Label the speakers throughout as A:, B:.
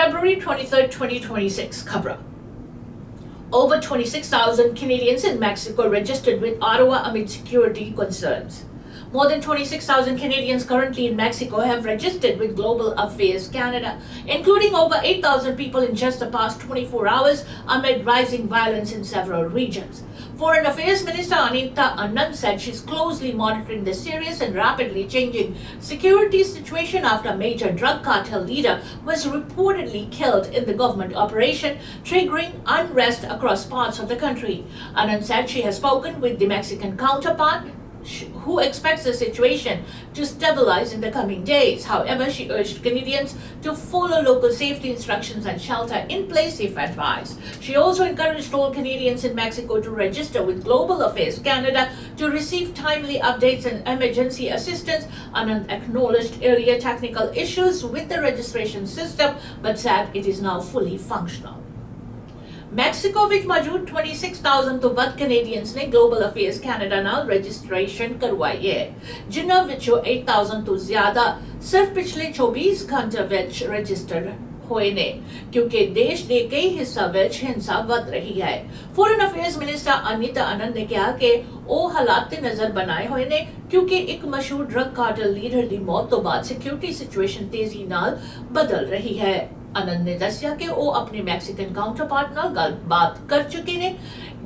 A: February 23rd, 2026, Khabran. Over 26,000 Canadians in Mexico registered with Ottawa amid security concerns. More than 26,000 Canadians currently in Mexico have registered with Global Affairs Canada, including over 8,000 people in just the past 24 hours amid rising violence in several regions. Foreign Affairs Minister Anita Anand said she's closely monitoring the serious and rapidly changing security situation after a major drug cartel leader was reportedly killed in the government operation, triggering unrest across parts of the country. Anand said she has spoken with the Mexican counterpart, who expects the situation to stabilize in the coming days. However, she urged Canadians to follow local safety instructions and shelter in place if advised. She also encouraged all Canadians in Mexico to register with Global Affairs Canada to receive timely updates and emergency assistance. Anand acknowledged earlier technical issues with the registration system but said it is now fully functional. Mexico विच मौजूद 26,000 तो ਵੱਧ Canadians ਨੇ global affairs Canada ਨਾਲ registration ਕਰਵਾਈ ਹੈ, ਜਿਨ੍ਹਾਂ ਵਿੱਚੋਂ 8,000 ਤੋਂ ਜ਼ਿਆਦਾ ਸਿਰਫ ਪਿਛਲੇ 24 ਘੰਟੇ ਵਿੱਚ ਰਜਿਸਟਰ ਹੋਏ ਨੇ, ਕਿਉਂਕਿ ਦੇਸ਼ ਦੇ ਕਈ ਹਿੱਸਿਆਂ ਵਿੱਚ ਹਿੰਸਾ ਵੱਧ ਰਹੀ ਹੈ। ਫੋਰਨ ਅਫੇਅਰਸ ਮਿਨਿਸਟਰ ਅਨੀਤਾ ਆਨੰਦ ਨੇ ਕਿਹਾ ਕਿ ਉਹ ਹਾਲਾਤ ਤੇ ਨਜ਼ਰ ਬਣਾਏ ਹੋਏ ਨੇ, ਕਿਉਂਕਿ ਇੱਕ ਮਸ਼ਹੂਰ ਡਰੱਗ ਕਾਰਟਲ ਲੀਡਰ ਦੀ ਮੌਤ ਤੋਂ ਬਾਅਦ ਸਿਕਿਉਰਿਟੀ ਸਿਚੁਏਸ਼ਨ ਤੇਜ਼ੀ ਨਾਲ ਬਦਲ ਰਹੀ ਹੈ। आनंद ने दसिया कि वो अपने मैक्सीकन काउंटरपार्ट नाल गलबात कर चुके ने,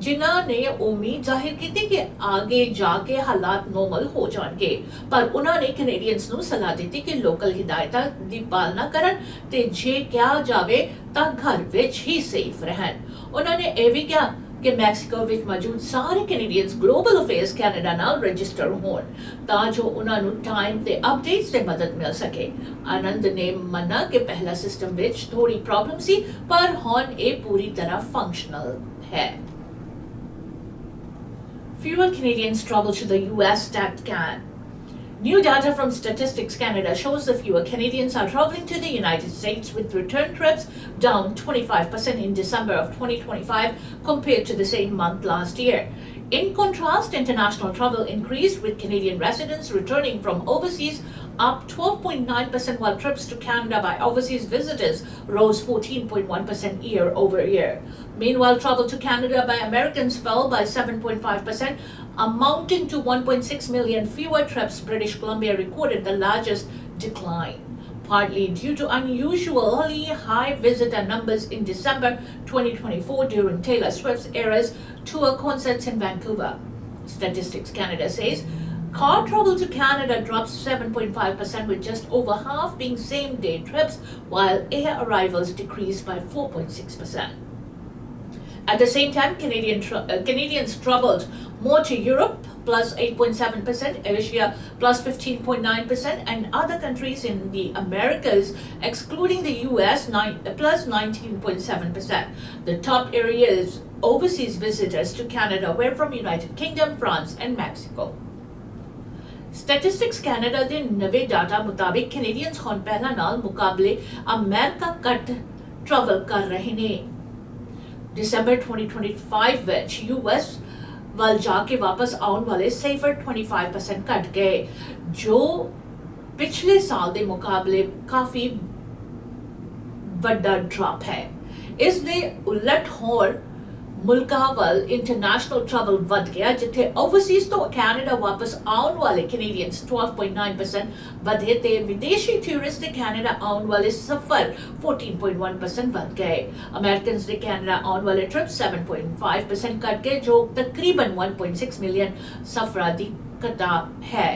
A: जिन्हां ने उम्मीद जाहिर की कि आगे जाके हालात नॉर्मल हो जाएंगे, पर उन्होंने कैनेडियंस नूं सलाह दी कि लोकल हिदायतां दी पालना करन ते जे क्या जावे तां घर विच ही सेफ रहन। उन्होंने यह भी कहा कि मैक्सिको विच मौजूद सारे कैनेडियंस ग्लोबल अफेयर्स कैनेडा नाल रजिस्टर होण तां जो उन्हां नूं टाइम ते अपडेट्स ते मदद मिल सके। आनंद ने मना कि पहला सिस्टम विच थोड़ी प्रॉब्लम सी, पर हुण ये पूरी तरह फंक्शनल है। Fewer Canadians travel to the US that can. New data from Statistics Canada shows that fewer Canadians are traveling to the United States, with return trips down 25% in December of 2025 compared to the same month last year. In contrast, international travel increased, with Canadian residents returning from overseas up 12.9%, while trips to Canada by overseas visitors rose 14.1% year over year. Meanwhile, travel to Canada by Americans fell by 7.5%, amounting to 1.6 million fewer trips. British Columbia recorded the largest decline, partly due to unusually high visitor numbers in December 2024 during Taylor Swift's Eras tour concerts in Vancouver. Statistics Canada says car travel to Canada dropped 7.5%, with just over half being same-day trips, while air arrivals decreased by 4.6%. At the same time, Canadians traveled more to Europe, plus 8.7%, Asia, plus 15.9%, and other countries in the Americas, excluding the US, plus 19.7%. The top areas overseas visitors to Canada were from United Kingdom, France, and Mexico. Statistics Canada ਦੇ ਨਵੇਂ data ਮੁਤਾਬਿਕ Canadians ਹੁਣ ਪਹਿਲਾਂ ਨਾਲ ਮੁਕਾਬਲੇ America ਘੱਟ travel ਕਰ ਰਹੇ ਨੇ। December 2025 ਵਿੱਚ US ਵੱਲ ਜਾ ਕੇ ਵਾਪਸ ਆਉਣ ਵਾਲੇ ਸਿਫਰ 25% ਘਟ ਗਏ, ਜੋ ਪਿਛਲੇ ਸਾਲ ਦੇ ਮੁਕਾਬਲੇ ਕਾਫੀ ਵੱਡਾ ਡ੍ਰੌਪ ਹੈ। ਇਸ ਦੇ ਉਲਟ ਹੋਰ ਮੁਲਕਾਂ ਵੱਲ ਇੰਟਰਨੈਸ਼ਨਲ ਟਰੈਵਲ ਵੱਧ ਗਿਆ, ਜਿੱਥੇ ਓਵਰਸੀਜ਼ ਤੋਂ ਕੈਨੇਡਾ ਵਾਪਸ ਆਉਣ ਵਾਲੇ ਕੈਨੇਡੀਅਨਸ 12.9% ਵਧੇ ਤੇ ਵਿਦੇਸ਼ੀ ਟੂਰਿਸਟ ਦੇ ਕੈਨੇਡਾ ਆਉਣ ਵਾਲੇ ਸਫ਼ਰ 14.1% ਵੱਧ ਗਏ। ਅਮਰੀਕਨਸ ਦੇ ਕੈਨੇਡਾ ਆਉਣ ਵਾਲੇ ਟ੍ਰਿਪ 7.5% ਘਟ ਗਏ, ਜੋ ਤਕਰੀਬਨ 1.6 ਮਿਲੀਅਨ ਸਫ਼ਰਾਂ ਦੀ ਕਤਾਰ ਹੈ।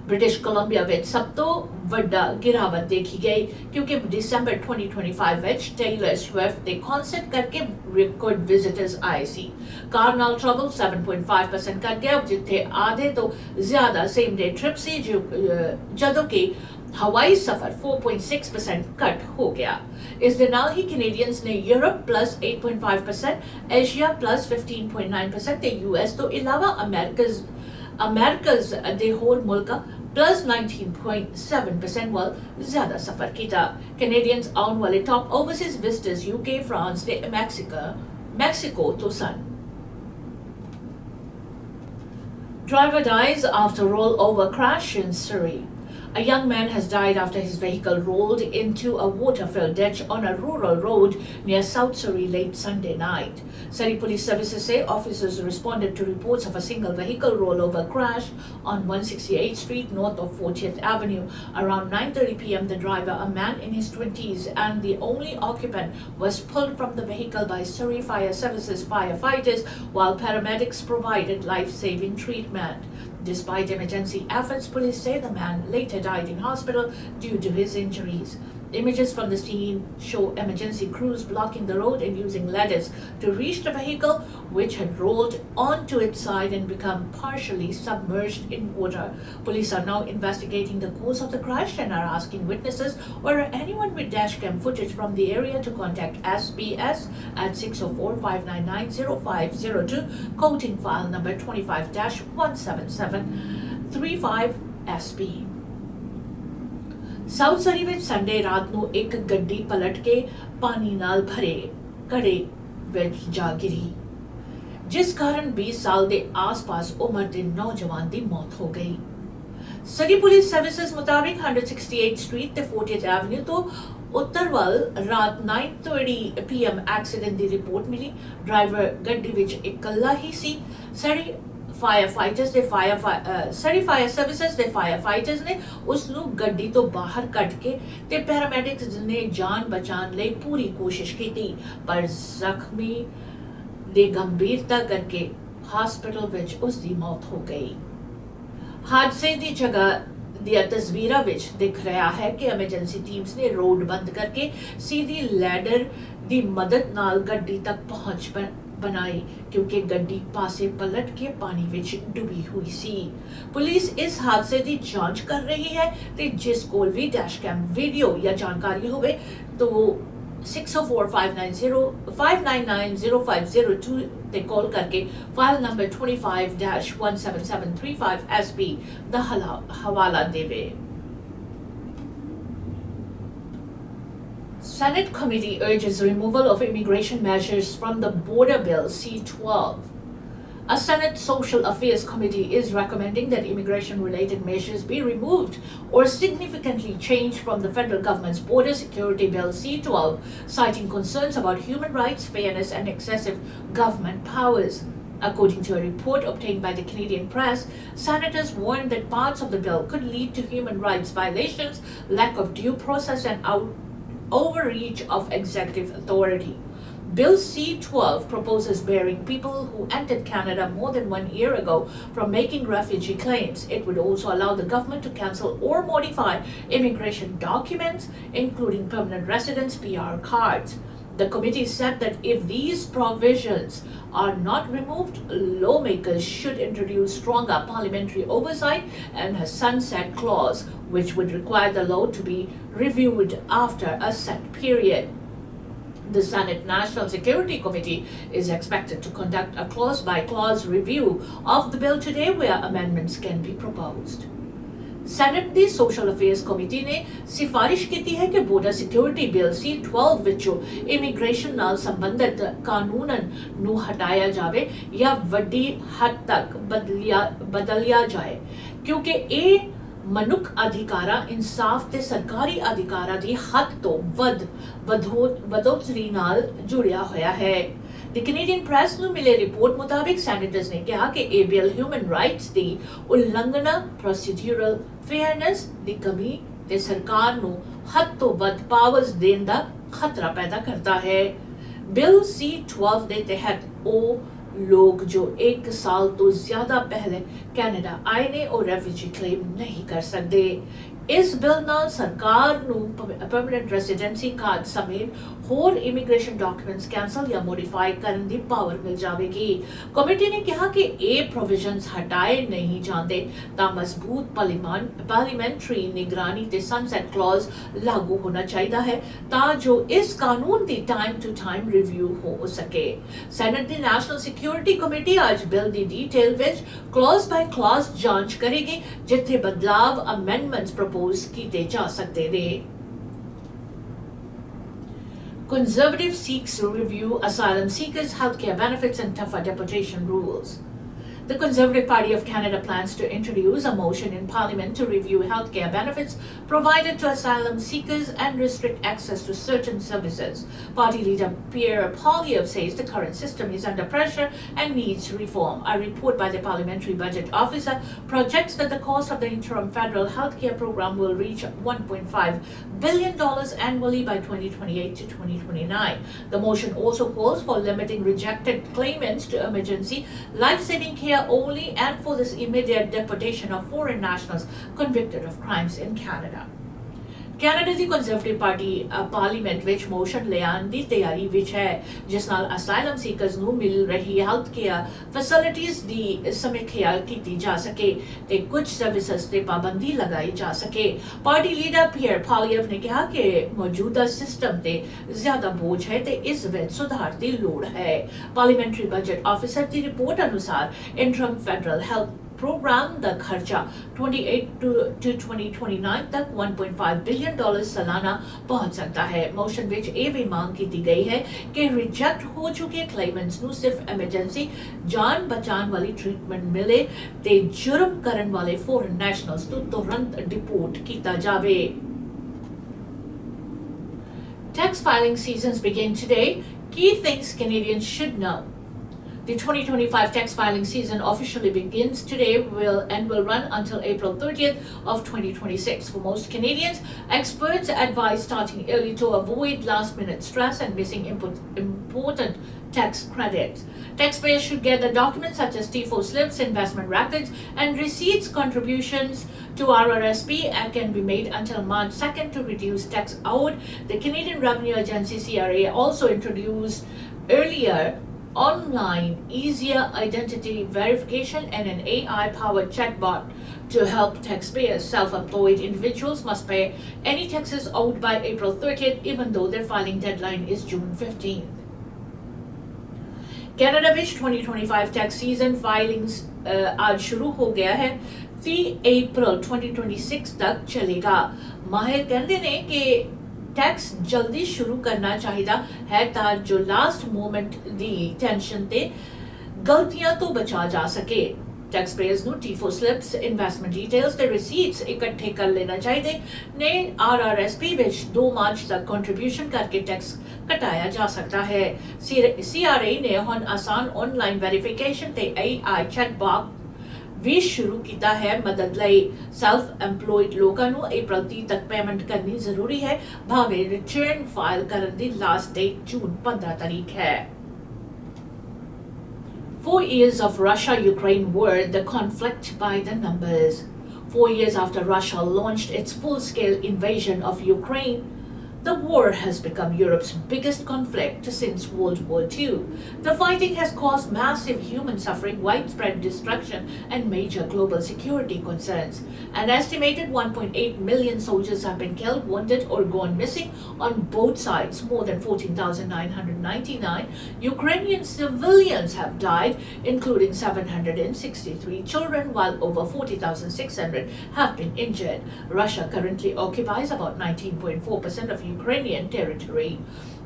A: ब्रिटिश कोलंबिया ਵਿੱਚ ਸਭ ਤੋਂ ਵੱਡਾ ਗਿਰਾਵਟ ਦੇਖੀ ਗਈ, ਕਿਉਂਕਿ ਦਸੰਬਰ 2025 ਵਿੱਚ ਟੇਲਰ ਸਵਿਫਟ ਦੇ ਕਨਸਰਟ ਕਰਕੇ ਰਿਕਾਰਡ ਵਿਜ਼ਿਟਰਸ ਆਏ ਸੀ। ਕਾਰ ਨਾਲ ਟਰੈਵਲ 7.5% ਘਟ ਗਿਆ, ਜਿੱਥੇ ਆਧੇ ਤੋਂ ਜ਼ਿਆਦਾ ਸੇਮ ਡੇ ਟ੍ਰਿਪ ਸੀ, ਜਦੋਂ ਕਿ ਹਵਾਈ ਸਫ਼ਰ 4.6% ਘਟ ਹੋ ਗਿਆ। ਇਸ ਦੇ ਨਾਲ ਹੀ ਕੈਨੇਡੀਅਨਸ ਨੇ ਯੂਰਪ plus 8.5%, ਏਸ਼ੀਆ plus 15.9% ਤੇ US ਤੋਂ ਇਲਾਵਾ ਅਮਰੀਕਸ ਦੇ ਹੋਰ ਮੁਲਕਾਂ plus 19.7% ਵੱਲ ਜ਼ਿਆਦਾ ਸਫ਼ਰ ਕੀਤਾ। ਕੈਨੇਡੀਅਨਸ ਆਉਣ ਵਾਲੇ top Overseas visitors UK, France ਤੇ ਮੈਕਸੀਕੋ ਤੋਂ ਸਨ। Driver dies after rollover crash in Surrey. A young man has died after his vehicle rolled into a water-filled ditch on a rural road near South Surrey late Sunday night. Surrey Police Services say officers responded to reports of a single vehicle rollover crash on 168th Street north of 40th Avenue. Around 9:30 p.m., the driver, a man in his 20s and the only occupant, was pulled from the vehicle by Surrey Fire Services firefighters while paramedics provided life-saving treatment. Despite emergency efforts, police say the man later died in hospital due to his injuries. Images from the scene show emergency crews blocking the road and using ladders to reach the vehicle, which had rolled onto its side and become partially submerged in water. Police are now investigating the cause of the crash and are asking witnesses or anyone with dashcam footage from the area to contact SBS at 604-599-0502, quoting file number 25-17735SP. South Surrey ਵਿੱਚ Sunday ਰਾਤ ਨੂੰ ਇੱਕ ਗੱਡੀ ਪਲਟ ਕੇ ਪਾਣੀ ਨਾਲ ਭਰੇ ਘੜੇ ਵਿੱਚ ਜਾ ਗਿਰੀ, ਜਿਸ ਕਾਰਨ 20 ਸਾਲ ਦੇ ਆਸ-ਪਾਸ ਉਮਰ ਦੇ ਨੌਜਵਾਨ ਦੀ ਮੌਤ ਹੋ ਗਈ। ਸਰੀ ਪੁਲਿਸ ਸਰਵਿਸਿਜ਼ ਮੁਤਾਬਿਕ 168th ਸਟਰੀਟ ਤੇ 40th ਐਵਨਿਊ ਤੋਂ ਉੱਤਰ ਵੱਲ ਰਾਤ 9:30 PM ਐਕਸੀਡੈਂਟ ਦੀ ਰਿਪੋਰਟ ਮਿਲੀ। ਡਰਾਈਵਰ ਗੱਡੀ ਵਿੱਚ ਇਕੱਲਾ ਹੀ ਸੀ। ਸਰੀ ਫਾਇਰ ਸਰਵਿਸਿਜ਼ ਦੇ ਫਾਇਰਫਾਈਟਰਸ ਨੇ ਉਸ ਨੂੰ ਗੱਡੀ ਤੋਂ ਬਾਹਰ ਕੱਢ ਕੇ ਤੇ ਪੈਰਾਮੈਡਿਕਸ ਨੇ ਜਾਨ ਬਚਾਉਣ ਲਈ ਪੂਰੀ ਕੋਸ਼ਿਸ਼ ਕੀਤੀ, ਪਰ ਜ਼ਖਮੀ ਦੀ ਗੰਭੀਰਤਾ ਕਰਕੇ ਹਸਪਤਾਲ ਵਿੱਚ ਉਸ ਦੀ ਮੌਤ ਹੋ ਗਈ। ਹਾਦਸੇ ਦੀ ਜਗ੍ਹਾ ਦੀਆਂ ਤਸਵੀਰਾਂ ਵਿੱਚ ਦਿਖ ਰਿਹਾ ਹੈ ਕਿ ਐਮਰਜੈਂਸੀ ਟੀਮਸ ਨੇ ਰੋਡ ਬੰਦ ਕਰਕੇ सीधी लैडर ਦੀ ਮਦਦ ਨਾਲ ਗੱਡੀ ਤੱਕ ਪਹੁੰਚ बनाई, क्योंकि गड्डी पासे पलट के पानी विच डूबी हुई सी। पुलिस इस हादसे की जांच कर रही है ते जिस कोल भी डैशकैम वीडियो या जानकारी होवे तो 604-599-0502 ते कॉल करके फाइल नंबर 25-17735 SP दा हवाला देवे। Senate committee urges removal of immigration measures from the border bill C-12. A Senate Social Affairs Committee is recommending that immigration-related measures be removed or significantly changed from the federal government's border security bill C-12, citing concerns about human rights, fairness, and excessive government powers. According to a report obtained by the Canadian press, senators warned that parts of the bill could lead to human rights violations, lack of due process, and overreach of executive authority. Bill C-12 proposes barring people who entered Canada more than 1 year ago from making refugee claims. It would also allow the government to cancel or modify immigration documents, including permanent residence PR cards. The committee said that if these provisions are not removed, lawmakers should introduce stronger parliamentary oversight and a sunset clause, which would require the law to be reviewed after a set period. The Senate National Security Committee is expected to conduct a clause-by-clause review of the bill today, where amendments can be proposed. Senate the social affairs committee ਨੇ ਸਿਫਾਰਿਸ਼ ਕੀਤੀ ਹੈ ਕਿ border security bill C-12 ਵਿੱਚੋਂ immigration ਨਾਲ ਸੰਬੰਧਿਤ ਕਾਨੂੰਨ ਨੂੰ ਹਟਾਇਆ ਜਾਵੇ ਜਾਂ ਵੱਡੀ ਹੱਦ ਤੱਕ ਬਦਲਿਆ ਜਾਏ, ਕਿਉਂਕਿ ਇਹ ਮਨੁੱਖ ਅਧਿਕਾਰਾਂ, ਇਨਸਾਫ ਤੇ ਸਰਕਾਰੀ ਅਧਿਕਾਰਾਂ ਦੀ ਹੱਦ ਤੋਂ ਵਧੋਤਰੀ ਨਾਲ ਜੁੜਿਆ ਹੋਇਆ ਹੈ। The Canadian press ਨੂੰ ਮਿਲੇ ਰਿਪੋਰਟ ਮੁਤਾਬਿਕ ਸੈਨੇਟਰਸ ਨੇ ਕਿਹਾ ਕਿ ਇਹ ਬਿੱਲ ਹਿਊਮਨ ਰਾਈਟਸ ਦੀ ਉਲੰਘਣਾ, ਪ੍ਰੋਸੀਡਿਊਰਲ ਫੇਅਰਨੈਸ ਦੀ ਕਮੀ ਤੇ ਸਰਕਾਰ ਨੂੰ ਹੱਦ ਤੋਂ ਵੱਧ ਪਾਵਰਸ ਦੇਣ ਦਾ ਖਤਰਾ ਪੈਦਾ ਕਰਦਾ ਹੈ। ਬਿੱਲ C-12 ਦੇ ਤਹਿਤ ਉਹ लोग जो 1 साल तो ज्यादा पहले कैनेडा आए ने और रेफ्यूजी क्लेम नहीं कर सकते। इस बिल नाल सरकार नू परमानेंट रेसिडेंसी कार्ड समेत होर इमीग्रेशन डॉक्यूमेंट्स कैंसल या मॉडिफाई करने दी पावर मिल जाएगी। कमेटी ने कहा कि ये प्रोविजंस हटाए नहीं जाते ता मजबूत पार्लियामेंट्री निगरानी ते सनसेट क्लॉज लागू होना चाहिए है ता जो इस कानून दी टाइम टू टाइम रिव्यू हो सके। सेनेट दी नेशनल सिक्योरिटी कमेटी आज bill the detail which clause by clause जांच करेगी, जिथे बदलाव अमेंडमेंट्स प्रपोज किए जा सकते हैं। Conservative seeks to review asylum seekers' healthcare benefits and tougher deportation rules. The Conservative Party of Canada plans to introduce a motion in Parliament to review healthcare benefits provided to asylum seekers and restrict access to certain services. Party leader Pierre Poilievre says the current system is under pressure and needs reform. A report by the Parliamentary Budget Officer projects that the cost of the interim federal healthcare program will reach $1.5 billion annually by 2028 to 2029. The motion also calls for limiting rejected claimants to emergency life-saving care only and for this immediate deportation of foreign nationals convicted of crimes in Canada. Canada the conservative party parliament ਵਿੱਚ motion ਲਿਆਉਣ ਦੀ ਤਿਆਰੀ ਵਿੱਚ ਹੈ ਜਿਸ ਨਾਲ asylum seekers ਨੂੰ ਮਿਲ ਰਹੀ health care facilities ਦੀ ਸਮੀਖਿਆ ਕੀਤੀ ਜਾ ਸਕੇ ਤੇ ਕੁਝ ਸਰਵਿਸਿਜ਼ ਤੇ ਪਾਬੰਦੀ ਲਗਾਈ ਜਾ ਸਕੇ ਪਾਰਟੀ ਲੀਡਰ ਪੀਅਰ ਪੋਲੀਐਵ ਨੇ ਕਿਹਾ ਕਿ ਮੌਜੂਦਾ ਸਿਸਟਮ ਤੇ ਜ਼ਿਆਦਾ ਬੋਝ ਹੈ ਤੇ ਇਸ ਵਿੱਚ ਸੁਧਾਰ ਦੀ ਲੋੜ ਹੈ ਪਾਰਲੀਮੈਂਟਰੀ ਬਜਟ ਆਫਿਸਰ ਦੀ ਰਿਪੋਰਟ ਅਨੁਸਾਰ ਇੰਟਰਮ ਫੈਡਰਲ ਹੈਲਥ प्रोग्राम का खर्चा 28 to 2029 तक $1.5 बिलियन सालाना पहुंच सकता है मोशन विच ये भी मांग की गई है कि रिजेक्ट हो चुके क्लेमेंट्स ਨੂੰ सिर्फ एमरजेंसी जान बचाने वाली ट्रीटमेंट मिले ते जुर्म करन वाले फॉरेन नेशनल्स ਨੂੰ तुरंत डिपोर्ट किया जावे Tax filing seasons begin today. Key things Canadians should know. The 2025 tax filing season officially begins today and will run until April 30th of 2026. For most Canadians, experts advise starting early to avoid last-minute stress and missing important tax credits. Taxpayers should get the documents such as T4 slips, investment records, and receipts. Contributions to RRSP can be made until March 2nd to reduce tax owed. The Canadian Revenue Agency CRA also introduced earlier online easier identity verification and an AI-powered chatbot to help taxpayers. Self-employed individuals must pay any taxes owed by April 30th even though their filing deadline is June 15th. Canada ਵਿੱਚ 2025 tax season filings आज शुरू हो गया है 3 April 2026 तक चलेगा माहिर कहते ने कि टैक्स जल्दी शुरू करना चाहिए है ताकि जो लास्ट मोमेंट दी टेंशन ते गलतियां तो बचा जा सके टैक्स पेयर्स नु T4 स्लिप्स इन्वेस्टमेंट डिटेल्स ते रिसीट्स इकट्ठे कर लेना चाहिए ने RRSP ਵਿੱਚ 2 मार्च तक कंट्रीब्यूशन करके टैक्स कटाया जा सकता है CRA ने ਹੁਣ आसान ऑनलाइन वेरिफिकेशन ते AI चैटबॉट भी शुरू किया है मदद ਲਈ ਸੈਲਫ ਐਮਪਲੋਇਡ ਲੋਕਾਂ ਨੂੰ ਅਪ੍ਰੈਲ 30 ਤੱਕ ਪੇਮੈਂਟ ਕਰਨੀ ਜ਼ਰੂਰੀ ਹੈ ਭਾਵੇਂ ਰਿਟਰਨ ਫਾਈਲ ਕਰਨ ਦੀ ਲਾਸਟ ਡੇਟ ਜੂਨ 15 ਤਾਰੀਖ ਹੈ 4 years of Russia-Ukraine war, the conflict by the numbers. 4 years after Russia launched its full-scale invasion of Ukraine, the war has become Europe's biggest conflict since World War II. The fighting has caused massive human suffering, widespread destruction, and major global security concerns. An estimated 1.8 million soldiers have been killed, wounded, or gone missing on both sides. More than 14,999 Ukrainian civilians have died, including 763 children, while over 40,600 have been injured. Russia currently occupies about 19.4% of Ukrainian territory.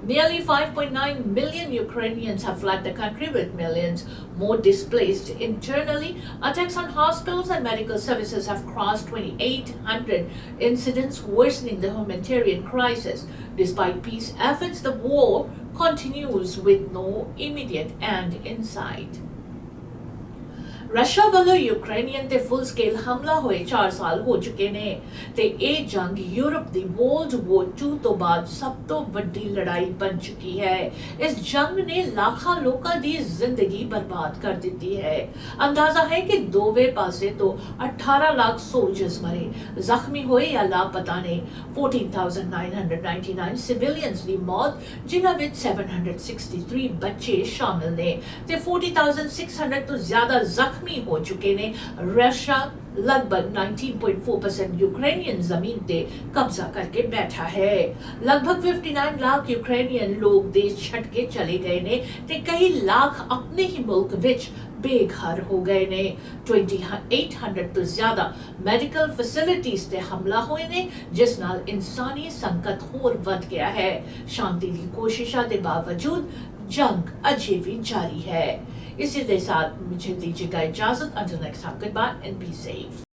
A: Nearly 5.9 million Ukrainians have fled the country, with millions more displaced internally. Attacks on hospitals and medical services have crossed 2,800 incidents, worsening the humanitarian crisis. Despite peace efforts, the war continues with no immediate end in sight. Russia ਵੱਲੋਂ Ukrainian ਤੇ ਫੁੱਲ scale ਹਮਲਾ ਹੋਏ 4 ਸਾਲ ਹੋ ਚੁੱਕੇ ਨੇ ਤੇ ਇਹ ਜੰਗ ਯੂਰਪ ਦੀ ਵਰਲਡ ਵਾਰ 2 ਤੋਂ ਬਾਅਦ ਸਭ ਤੋਂ ਵੱਡੀ ਲੜਾਈ ਬਣ ਚੁੱਕੀ ਹੈ ਇਸ ਜੰਗ ਨੇ ਲੱਖਾਂ ਲੋਕਾਂ ਦੀ ਜ਼ਿੰਦਗੀ ਬਰਬਾਦ ਕਰ ਦਿੱਤੀ ਹੈ ਅੰਦਾਜ਼ਾ ਹੈ ਕਿ ਦੋਵੇਂ ਪਾਸੇ ਤੋਂ 18 ਲੱਖ ਸੋਲਜਰਸ ਮਰੇ ਜ਼ਖਮੀ ਹੋਏ ਜਾਂ ਲਾਪਤਾ ਨੇ 14,999 ਸਿਵਿਲੀਅਨਸ ਦੀ ਮੌਤ ਜਿਨ੍ਹਾਂ ਵਿੱਚ 763 ਬੱਚੇ ਸ਼ਾਮਿਲ ਨੇ ਤੇ 40,600 ਤੋਂ ਜ਼ਿਆਦਾ ਜ਼ਖਮੀ ਹੋ ਚੁੱਕੇ ਨੇ ਰਸ਼ੀਆ लगभग 19.4% यूक्रेनियन जमीन पे कब्जा करके बैठा है लगभग 59 लाख यूक्रेनियन लोग देश छड़ के चले गए ने ते कई लाख अपने ही मुल्क विच बेघर हो गए ने 2800 तो ज्यादा मेडिकल फैसिलिटीज ते हमला होए ने जिस नाल इंसानी संकट होर वध गया है शांति दी कोशिशां दे बावजूद जंग अजे भी जारी है इसी के साथ मुझे दीजिएगा इजाजत। Until next time, goodbye and be safe.